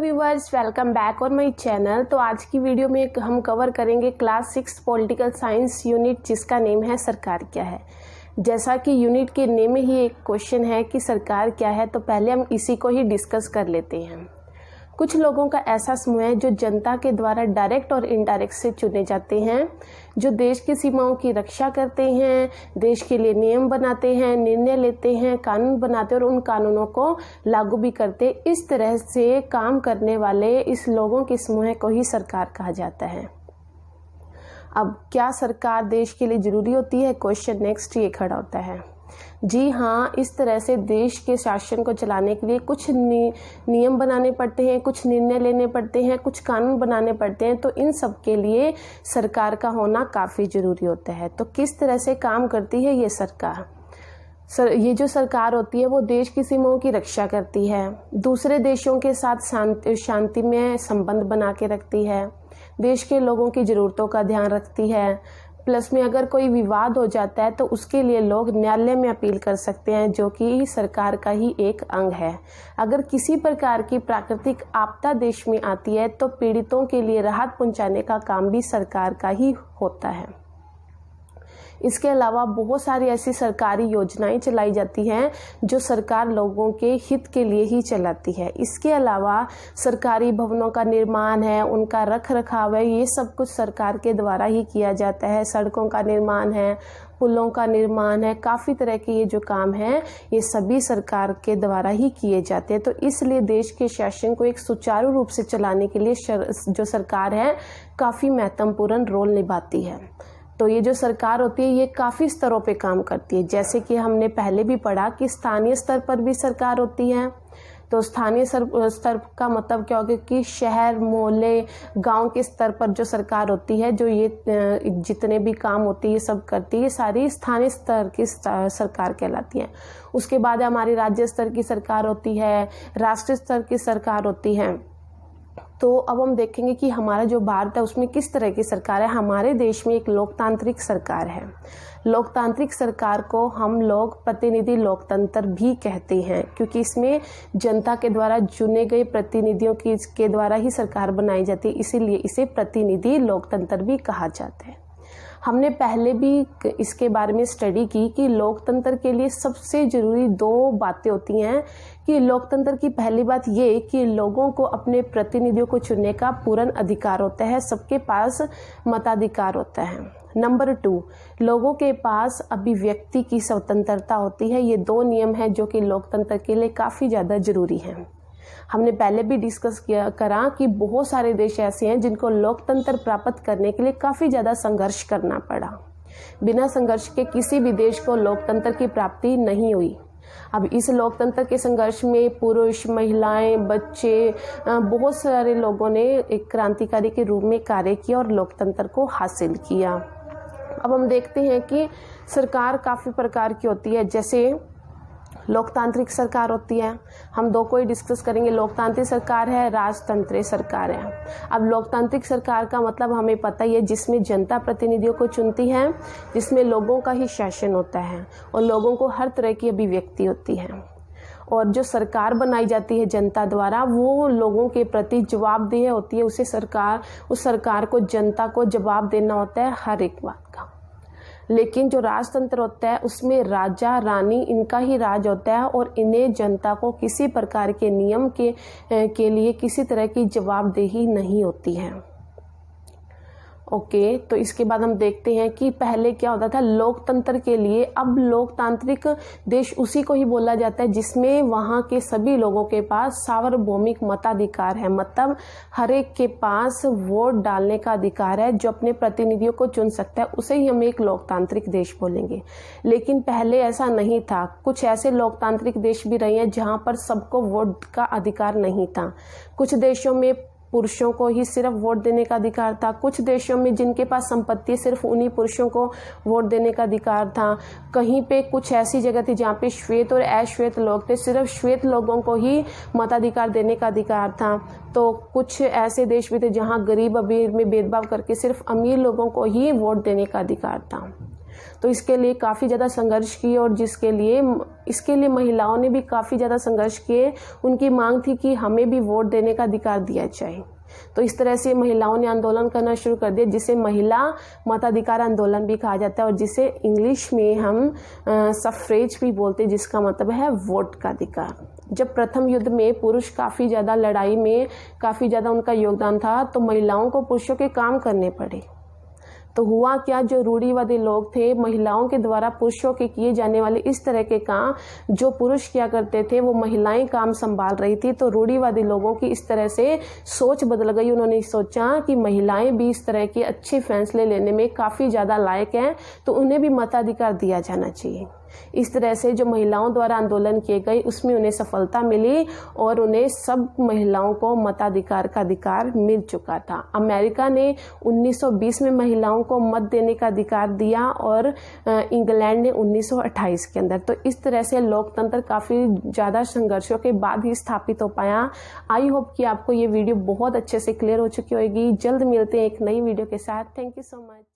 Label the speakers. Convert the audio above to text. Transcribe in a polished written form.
Speaker 1: Viewers, welcome back on my channel. तो आज की वीडियो में हम कवर करेंगे क्लास 6 पॉलिटिकल साइंस यूनिट, जिसका नेम है सरकार क्या है। जैसा कि यूनिट के नेम में ही एक क्वेश्चन है कि सरकार क्या है, तो पहले हम इसी को ही डिस्कस कर लेते हैं। कुछ लोगों का ऐसा समूह है जो जनता के द्वारा डायरेक्ट और इनडायरेक्ट से चुने जाते हैं, जो देश की सीमाओं की रक्षा करते हैं, देश के लिए नियम बनाते हैं, निर्णय लेते हैं, कानून बनाते हैं और उन कानूनों को लागू भी करते। इस तरह से काम करने वाले इस लोगों के समूह को ही सरकार कहा जाता है। अब क्या सरकार देश के लिए जरूरी होती है? क्वेश्चन नेक्स्ट ये खड़ा होता है। जी हाँ, इस तरह से देश के शासन को चलाने के लिए कुछ नियम बनाने पड़ते हैं, कुछ निर्णय लेने पड़ते हैं, कुछ कानून बनाने पड़ते हैं। तो इन सब के लिए सरकार का होना काफ़ी ज़रूरी होता है। तो किस तरह से काम करती है ये सरकार? ये जो सरकार होती है वो देश की सीमाओं की रक्षा करती है, दूसरे देशों के साथ शांति में संबंध बना के रखती है, देश के लोगों की ज़रूरतों का ध्यान रखती है। प्लस में अगर कोई विवाद हो जाता है तो उसके लिए लोग न्यायालय में अपील कर सकते हैं, जो कि सरकार का ही एक अंग है। अगर किसी प्रकार की प्राकृतिक आपदा देश में आती है तो पीड़ितों के लिए राहत पहुंचाने का काम भी सरकार का ही होता है। इसके अलावा बहुत सारी ऐसी सरकारी योजनाएं चलाई जाती हैं जो सरकार लोगों के हित के लिए ही चलाती है। इसके अलावा सरकारी भवनों का निर्माण है, उनका रख रखाव है, ये सब कुछ सरकार के द्वारा ही किया जाता है। सड़कों का निर्माण है, पुलों का निर्माण है, काफ़ी तरह के ये जो काम है ये सभी सरकार के द्वारा ही किए जाते हैं। तो इसलिए देश के शासन को एक सुचारू रूप से चलाने के लिए जो सरकार है काफ़ी महत्वपूर्ण रोल निभाती है। तो ये जो सरकार होती है ये काफ़ी स्तरों पे काम करती है। जैसे कि हमने पहले भी पढ़ा कि स्थानीय स्तर पर भी सरकार होती है। तो स्थानीय स्तर का मतलब क्या होगा कि शहर, मोहल्ले, गांव के स्तर पर जो सरकार होती है, जो ये जितने भी काम होती है ये सब करती है, ये सारी स्थानीय स्तर की सरकार कहलाती है। उसके बाद हमारी राज्य स्तर की सरकार होती है, राष्ट्रीय स्तर की सरकार होती है। तो अब हम देखेंगे कि हमारा जो भारत है उसमें किस तरह की सरकार है। हमारे देश में एक लोकतांत्रिक सरकार है। लोकतांत्रिक सरकार को हम लोग प्रतिनिधि लोकतंत्र भी कहते हैं, क्योंकि इसमें जनता के द्वारा चुने गए प्रतिनिधियों के द्वारा ही सरकार बनाई जाती है, इसीलिए इसे प्रतिनिधि लोकतंत्र भी कहा जाता है। हमने पहले भी इसके बारे में स्टडी की कि लोकतंत्र के लिए सबसे ज़रूरी दो बातें होती हैं। कि लोकतंत्र की पहली बात ये कि लोगों को अपने प्रतिनिधियों को चुनने का पूर्ण अधिकार होता है, सबके पास मताधिकार होता है। नंबर 2, लोगों के पास अभिव्यक्ति की स्वतंत्रता होती है। ये दो नियम हैं जो कि लोकतंत्र के लिए काफ़ी ज़्यादा ज़रूरी हैं। हमने पहले भी डिस्कस करा कि बहुत सारे देश ऐसे हैं जिनको लोकतंत्र प्राप्त करने के लिए काफ़ी ज़्यादा संघर्ष करना पड़ा। बिना संघर्ष के किसी भी देश को लोकतंत्र की प्राप्ति नहीं हुई। अब इस लोकतंत्र के संघर्ष में पुरुष, महिलाएं, बच्चे, बहुत सारे लोगों ने एक क्रांतिकारी के रूप में कार्य किया और लोकतंत्र को हासिल किया। अब हम देखते हैं कि सरकार काफ़ी प्रकार की होती है। जैसे लोकतांत्रिक सरकार होती है, हम दो को ही डिस्कस करेंगे। लोकतांत्रिक सरकार है, राजतंत्रीय सरकार है। अब लोकतांत्रिक सरकार का मतलब हमें पता ही है, जिसमें जनता प्रतिनिधियों को चुनती है, जिसमें लोगों का ही शासन होता है और लोगों को हर तरह की अभिव्यक्ति होती है। और जो सरकार बनाई जाती है जनता द्वारा, वो लोगों के प्रति जवाबदेह होती है। उस सरकार को जनता को जवाब देना होता है हर एक बात का। लेकिन जो राजतंत्र होता है उसमें राजा रानी इनका ही राज होता है और इन्हें जनता को किसी प्रकार के नियम के लिए किसी तरह की जवाबदेही नहीं होती है। ओके, तो इसके बाद हम देखते हैं कि पहले क्या होता था लोकतंत्र के लिए। अब लोकतांत्रिक देश उसी को ही बोला जाता है जिसमें वहाँ के सभी लोगों के पास सार्वभौमिक मताधिकार है, मतलब हर एक के पास वोट डालने का अधिकार है, जो अपने प्रतिनिधियों को चुन सकता है, उसे ही हम एक लोकतांत्रिक देश बोलेंगे। लेकिन पहले ऐसा नहीं था। कुछ ऐसे लोकतांत्रिक देश भी रहे हैं जहाँ पर सबको वोट का अधिकार नहीं था। कुछ देशों में पुरुषों को ही सिर्फ वोट देने का अधिकार था। कुछ देशों में जिनके पास संपत्ति सिर्फ उन्हीं पुरुषों को वोट देने का अधिकार था। कहीं पे कुछ ऐसी जगह थी जहाँ पे श्वेत और अश्वेत लोग थे, सिर्फ श्वेत लोगों को ही मताधिकार देने का अधिकार था। तो कुछ ऐसे देश भी थे जहाँ गरीब अमीर में भेदभाव करके सिर्फ अमीर लोगों को ही वोट देने का अधिकार था। तो इसके लिए काफ़ी ज़्यादा संघर्ष किए और इसके लिए महिलाओं ने भी काफ़ी ज़्यादा संघर्ष किए। उनकी मांग थी कि हमें भी वोट देने का अधिकार दिया जाए। तो इस तरह से महिलाओं ने आंदोलन करना शुरू कर दिया, जिसे महिला मताधिकार आंदोलन भी कहा जाता है और जिसे इंग्लिश में हम सफ्रेज भी बोलते हैं, जिसका मतलब है वोट का अधिकार। जब प्रथम युद्ध में पुरुष काफ़ी ज़्यादा लड़ाई में काफ़ी ज़्यादा उनका योगदान था, तो महिलाओं को पुरुषों के काम करने पड़े। तो हुआ क्या, जो रूढ़िवादी लोग थे, महिलाओं के द्वारा पुरुषों के किए जाने वाले इस तरह के काम जो पुरुष किया करते थे वो महिलाएं काम संभाल रही थी। तो रूढ़िवादी लोगों की इस तरह से सोच बदल गई। उन्होंने सोचा कि महिलाएं भी इस तरह के अच्छे फैसले लेने में काफ़ी ज़्यादा लायक हैं, तो उन्हें भी मताधिकार दिया जाना चाहिए। इस तरह से जो महिलाओं द्वारा आंदोलन किए गए उसमें उन्हें सफलता मिली और उन्हें सब महिलाओं को मताधिकार का अधिकार मिल चुका था। अमेरिका ने 1920 में महिलाओं को मत देने का अधिकार दिया और इंग्लैंड ने 1928 के अंदर। तो इस तरह से लोकतंत्र काफ़ी ज़्यादा संघर्षों के बाद ही स्थापित हो पाया। आई होप कि आपको ये वीडियो बहुत अच्छे से क्लियर हो चुकी होगी। जल्द मिलते हैं एक नई वीडियो के साथ। Thank you so much.